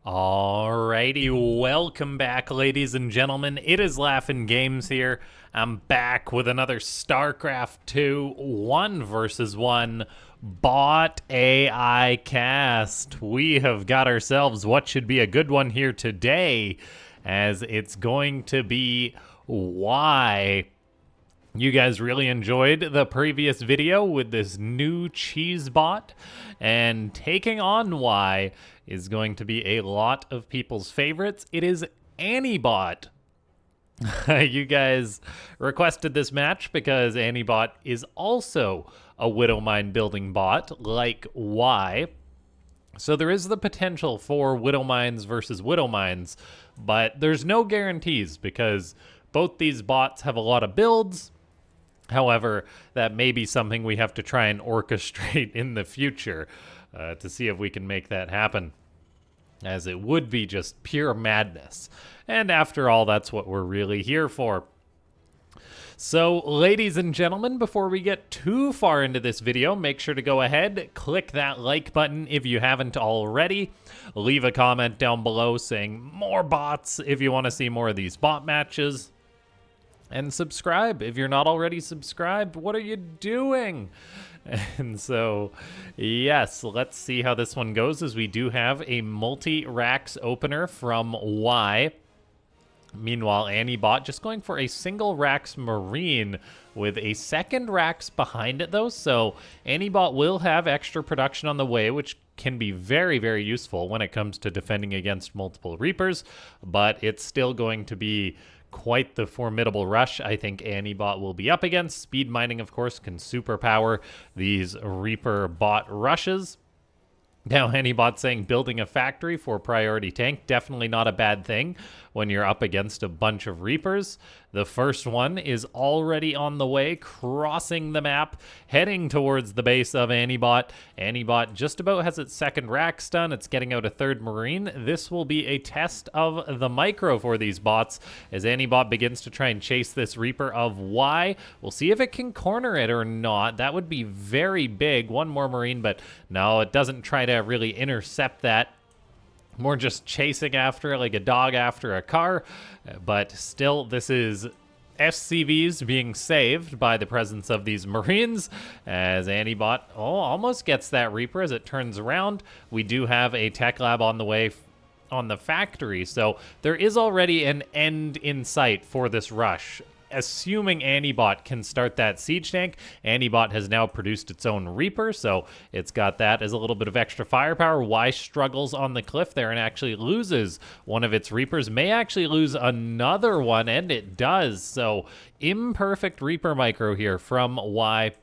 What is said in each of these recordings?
Alrighty, welcome back, ladies and gentlemen. It is LaughNgamez here. I'm back with another Starcraft 2 1 versus 1 bot AI cast. We have got ourselves what should be a good one here today, as it's going to be Y. You guys really enjoyed the previous video with this new cheese bot, and taking on Y is going to be a lot of people's favorites. It is Antibot. You guys requested this match because Antibot is also a Widow Mine building bot like Y. So there is the potential for Widow Mines versus Widow Mines, but there's no guarantees because both these bots have a lot of builds. However, that may be something we have to try and orchestrate in the future to see if we can make that happen, as it would be just pure madness. And after all, that's what we're really here for. So, ladies and gentlemen, before we get too far into this video, make sure to go ahead, click that like button if you haven't already. Leave a comment down below saying more bots if you want to see more of these bot matches. And subscribe if you're not already subscribed. What are you doing? And so, yes, let's see how this one goes, as we do have a multi-Rax opener from Y. Meanwhile, Antibot just going for a single Rax Marine with a second Rax behind it, though. So Antibot will have extra production on the way, which can be very, very useful when it comes to defending against multiple Reapers. But it's still going to be quite the formidable rush I think Antibot will be up against. Speed mining, of course, can superpower these Reaper bot rushes. Now, Antibot saying building a factory for priority tank, definitely not a bad thing when you're up against a bunch of Reapers. The first one is already on the way, crossing the map, heading towards the base of Antibot. Antibot just about has its second Rax done. It's getting out a third Marine. This will be a test of the micro for these bots, as Antibot begins to try and chase this Reaper of Y. We'll see if it can corner it or not. That would be very big. One more Marine, but no, it doesn't try to really intercept that. More just chasing after it like a dog after a car. But still, this is SCVs being saved by the presence of these Marines, as Antibot almost gets that Reaper as it turns around. We do have a tech lab on the way on the factory, so there is already an end in sight for this rush. Assuming Antibot can start that siege tank, Antibot has now produced its own Reaper, so it's got that as a little bit of extra firepower. Y struggles on the cliff there and actually loses one of its Reapers, may actually lose another one, and it does. So imperfect Reaper micro here from Y.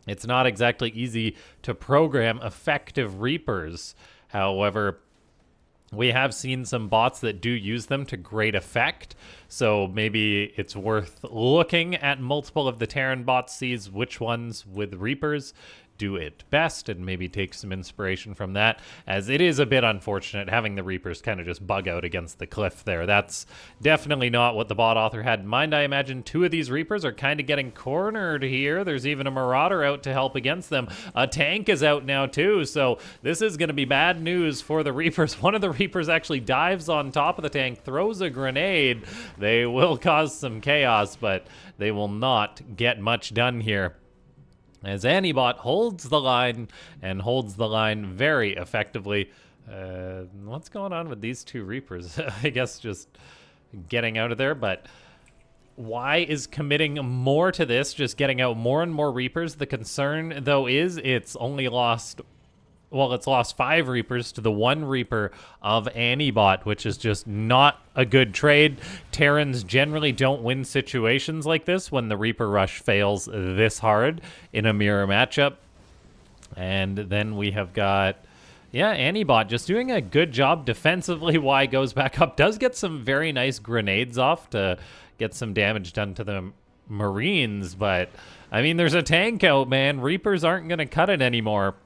It's not exactly easy to program effective Reapers. However, we have seen some bots that do use them to great effect, so maybe it's worth looking at multiple of the Terran bots, sees which ones with Reapers do it best, and maybe take some inspiration from that, as it is a bit unfortunate having the Reapers kind of just bug out against the cliff there. That's definitely not what the bot author had in mind. I imagine two of these Reapers are kind of getting cornered here. There's even a Marauder out to help against them. A tank is out now too, so this is going to be bad news for the Reapers. One of the Reapers actually dives on top of the tank, throws a grenade. They will cause some chaos, but they will not get much done here, as Antibot holds the line, and holds the line very effectively. What's going on with these two Reapers? I guess just getting out of there, but Y is committing more to this, just getting out more and more Reapers. The concern, though, is it's only lost... well, it's lost 5 Reapers to the 1 Reaper of Antibot, which is just not a good trade. Terrans generally don't win situations like this when the Reaper rush fails this hard in a mirror matchup. And then we have got, yeah, Antibot just doing a good job defensively. Y goes back up, does get some very nice grenades off to get some damage done to the Marines, but I mean, there's a tank out, man. Reapers aren't going to cut it anymore.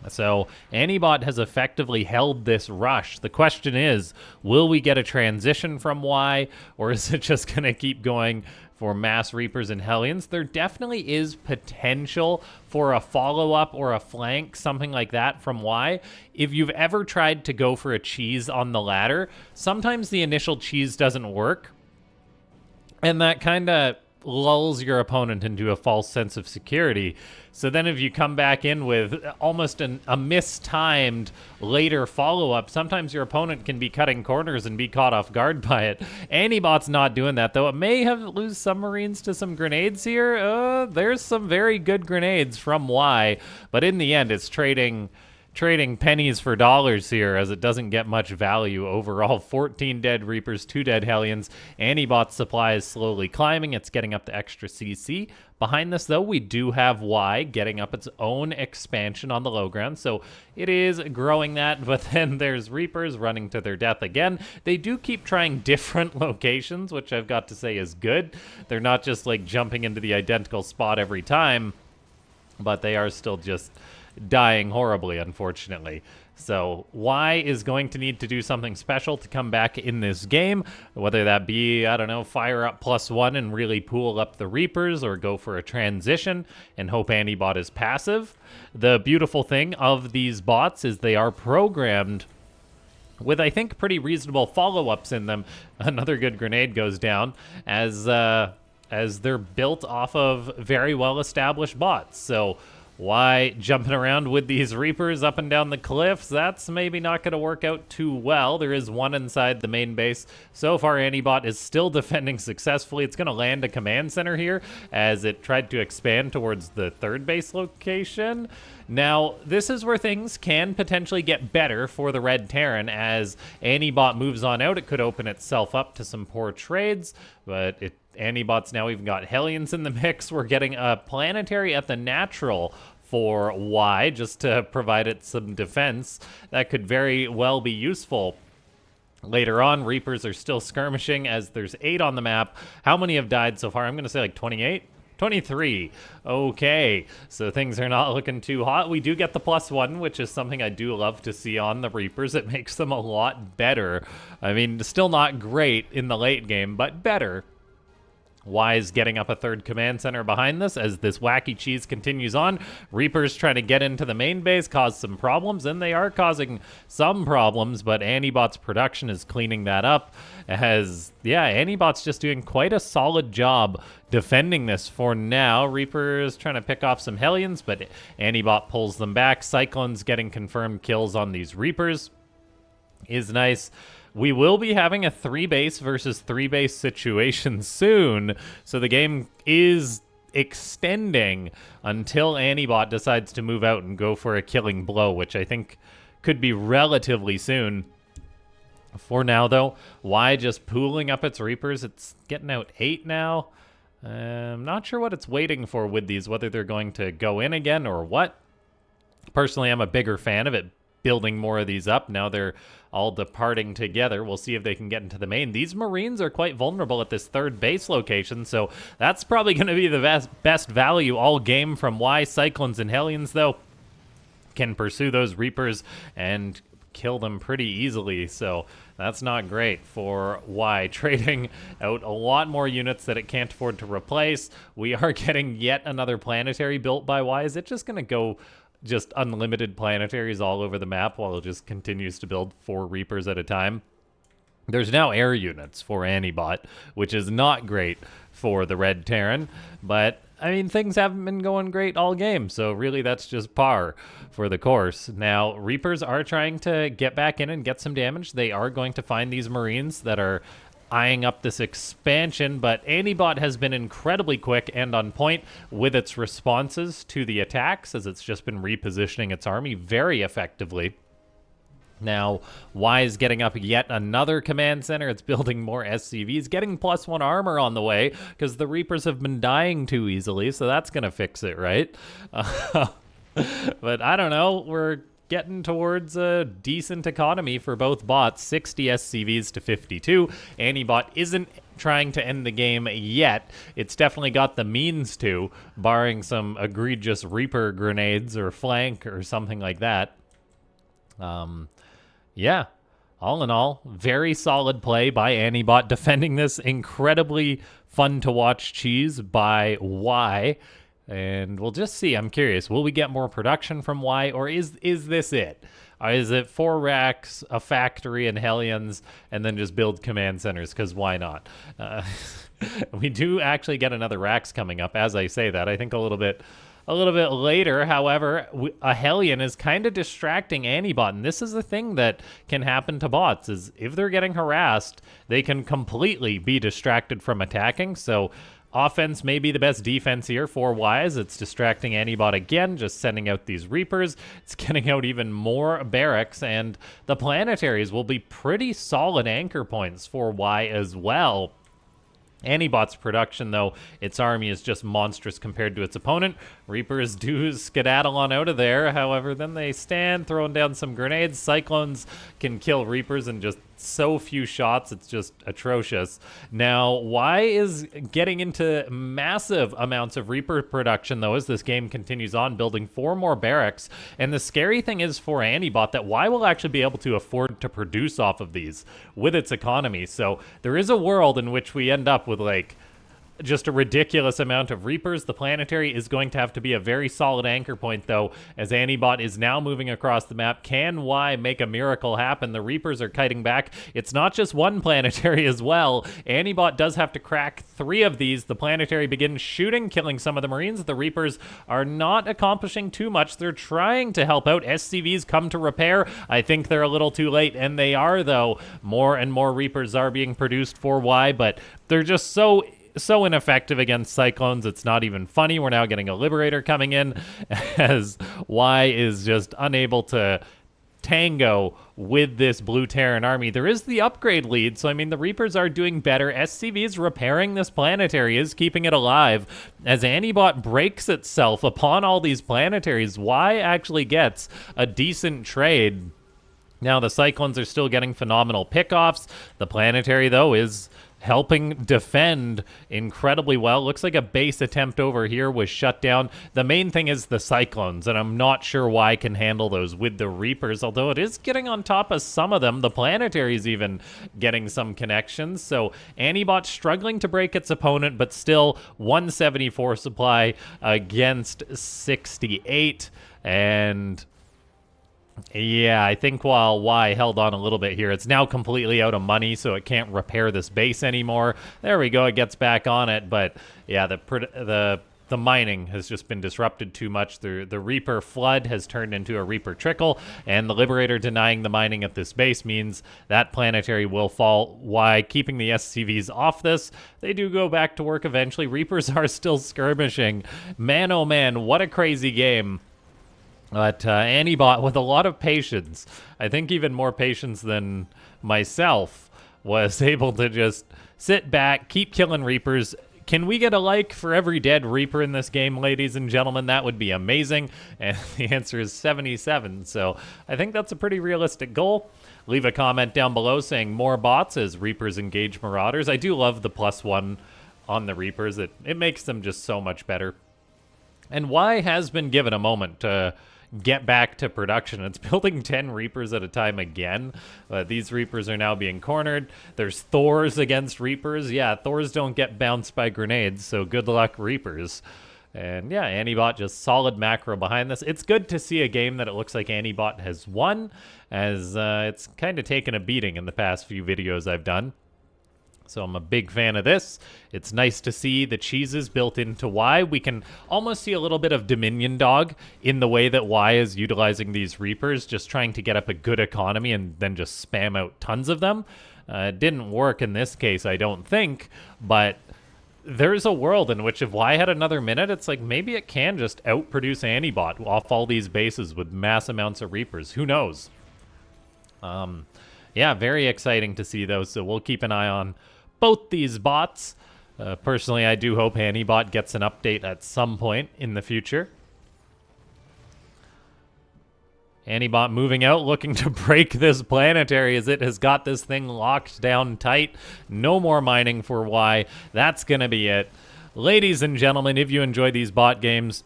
So Antibot has effectively held this rush. The question is, will we get a transition from Y, or is it just going to keep going for Mass Reapers and Hellions? There definitely is potential for a follow-up or a flank, something like that from Y. If you've ever tried to go for a cheese on the ladder, sometimes the initial cheese doesn't work, and that kind of lulls your opponent into a false sense of security. So then if you come back in with almost a mistimed later follow-up, sometimes your opponent can be cutting corners and be caught off guard by it. Antibot's not doing that, though. It may have lose some Marines to some grenades here. There's some very good grenades from Y, but in the end, it's trading pennies for dollars here, as it doesn't get much value overall. 14 dead Reapers, 2 dead Hellions. Antibot's supply is slowly climbing. It's getting up to extra CC. Behind this, though, we do have Y getting up its own expansion on the low ground, so it is growing that, but then there's Reapers running to their death again. They do keep trying different locations, which I've got to say is good. They're not just, like, jumping into the identical spot every time, but they are still just dying horribly, unfortunately. So Y is going to need to do something special to come back in this game, whether that be, I don't know, fire up +1 and really pool up the Reapers, or go for a transition and hope Antibot is passive. The beautiful thing of these bots is they are programmed with, I think, pretty reasonable follow-ups in them. Another good grenade goes down as they're built off of very well-established bots. So Y jumping around with these Reapers up and down the cliffs, that's maybe not going to work out too well. There is one inside the main base. So far, Antibot is still defending successfully. It's going to land a command center here as it tried to expand towards the third base location. Now, this is where things can potentially get better for the Red Terran. As Antibot moves on out, it could open itself up to some poor trades, but Antibot's now even got Hellions in the mix. We're getting a planetary at the natural for Y, just to provide it some defense. That could very well be useful later on. Reapers are still skirmishing as there's 8 on the map. How many have died so far? I'm going to say like 28? 23. Okay, so things are not looking too hot. We do get the +1, which is something I do love to see on the Reapers. It makes them a lot better. I mean, still not great in the late game, but better. Y is getting up a third command center behind this as this wacky cheese continues on. Reapers trying to get into the main base, cause some problems, and they are causing some problems, but Antibot's production is cleaning that up. Antibot's just doing quite a solid job defending this for now. Reapers trying to pick off some Hellions, but Antibot pulls them back. Cyclones getting confirmed kills on these Reapers is nice. We will be having a 3-base versus 3-base situation soon, so the game is extending until Antibot decides to move out and go for a killing blow, which I think could be relatively soon. For now, though, Y just pooling up its Reapers. It's getting out 8 now. I'm not sure what it's waiting for with these, whether they're going to go in again or what. Personally, I'm a bigger fan of it building more of these up. Now they're all departing together. We'll see if they can get into the main. These Marines are quite vulnerable at this third base location, so that's probably going to be the best value all game from Y. Cyclones and Hellions, though, can pursue those Reapers and kill them pretty easily, so that's not great for Y. Trading out a lot more units that it can't afford to replace. We are getting yet another planetary built by Y. Is it just going to go just unlimited planetaries all over the map while it just continues to build 4 Reapers at a time? There's now air units for Antibot, which is not great for the Red Terran, but I mean, things haven't been going great all game, so really that's just par for the course. Now, Reapers are trying to get back in and get some damage. They are going to find these Marines that are eyeing up this expansion, but Antibot has been incredibly quick and on point with its responses to the attacks, as it's just been repositioning its army very effectively. Now, Y is getting up yet another command center. It's building more SCVs, getting +1 armor on the way, because the Reapers have been dying too easily, so that's going to fix it, right? But I don't know. We're getting towards a decent economy for both bots, 60 SCVs to 52. Antibot isn't trying to end the game yet. It's definitely got the means to, barring some egregious Reaper grenades or flank or something like that. Yeah, all in all, very solid play by Antibot, defending this incredibly fun to watch cheese by Y. And we'll just see. I'm curious. Will we get more production from Y, or is this it? Is it 4 racks, a factory, and Hellions, and then just build command centers? Because why not? We do actually get another racks coming up. As I say that, I think a little bit later. However, a Hellion is kind of distracting Antibot, and this is the thing that can happen to bots, is if they're getting harassed, they can completely be distracted from attacking. So offense may be the best defense here for Wise. It's distracting Antibot again, just sending out these Reapers. It's getting out even more barracks, and the planetaries will be pretty solid anchor points for Y as well. Antibot's production, though, its army is just monstrous compared to its opponent. Reapers do skedaddle on out of there. However, then they stand, throwing down some grenades. Cyclones can kill Reapers in just so few shots. It's just atrocious. Now, Y is getting into massive amounts of Reaper production, though, as this game continues on, building 4 more barracks. And the scary thing is for Antibot that Y will actually be able to afford to produce off of these with its economy. So there is a world in which we end up with, like, just a ridiculous amount of Reapers. The planetary is going to have to be a very solid anchor point, though, as Antibot is now moving across the map. Can Y make a miracle happen? The Reapers are kiting back. It's not just one planetary as well. Antibot does have to crack 3 of these. The planetary begins shooting, killing some of the Marines. The Reapers are not accomplishing too much. They're trying to help out. SCVs come to repair. I think they're a little too late, and they are, though. More and more Reapers are being produced for Y, but they're just so ineffective against Cyclones, it's not even funny. We're now getting a Liberator coming in as Y is just unable to tango with this Blue Terran army. There is the upgrade lead, so I mean the Reapers are doing better. SCV's repairing this planetary, is keeping it alive. As Antibot breaks itself upon all these planetaries, Y actually gets a decent trade. Now the Cyclones are still getting phenomenal pickoffs. The planetary, though, is helping defend incredibly well. Looks like a base attempt over here was shut down. The main thing is the Cyclones, and I'm not sure why can handle those with the Reapers, although it is getting on top of some of them. The planetary's even getting some connections. So Antibot struggling to break its opponent, but still 174 supply against 68. And yeah, I think while Y held on a little bit here, it's now completely out of money, so it can't repair this base anymore. There we go, it gets back on it, but yeah, the mining has just been disrupted too much. The Reaper flood has turned into a Reaper trickle, and the Liberator denying the mining at this base means that planetary will fall. Y keeping the SCVs off this. They do go back to work eventually. Reapers are still skirmishing. Man, oh man, what a crazy game. But Antibot, with a lot of patience, I think even more patience than myself, was able to just sit back, keep killing Reapers. Can we get a like for every dead Reaper in this game, ladies and gentlemen? That would be amazing. And the answer is 77, so I think that's a pretty realistic goal. Leave a comment down below saying more bots as Reapers engage Marauders. I do love the +1 on the Reapers. It makes them just so much better. And Y has been given a moment to get back to production. It's building 10 Reapers at a time again. These Reapers are now being cornered. There's Thors against Reapers. Yeah, Thors don't get bounced by grenades, so good luck, Reapers. And yeah, Antibot just solid macro behind this. It's good to see a game that it looks like Antibot has won, as it's kind of taken a beating in the past few videos I've done. So I'm a big fan of this. It's nice to see the cheeses built into Y. We can almost see a little bit of Dominion Dog in the way that Y is utilizing these Reapers, just trying to get up a good economy and then just spam out tons of them. It didn't work in this case, I don't think, but there's a world in which if Y had another minute, it's like maybe it can just outproduce Antibot off all these bases with mass amounts of Reapers. Who knows? Yeah, very exciting to see those, so we'll keep an eye on both these bots. Personally, I do hope Antibot gets an update at some point in the future. Antibot moving out, looking to break this planetary as it has got this thing locked down tight. No more mining for Y. That's going to be it. Ladies and gentlemen, if you enjoy these bot games,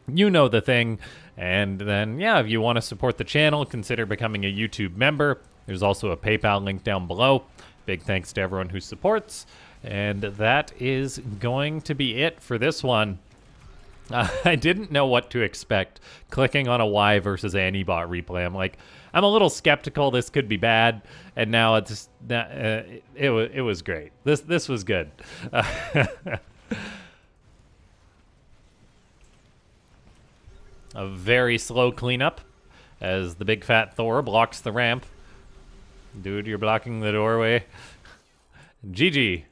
you know the thing. And then, yeah, if you want to support the channel, consider becoming a YouTube member. There's also a PayPal link down below. Big thanks to everyone who supports. And that is going to be it for this one. I didn't know what to expect clicking on a Y versus Antibot replay. I'm a little skeptical this could be bad, and now it's it was great. This was good. A very slow cleanup as the big fat Thor blocks the ramp. Dude, you're blocking the doorway. GG.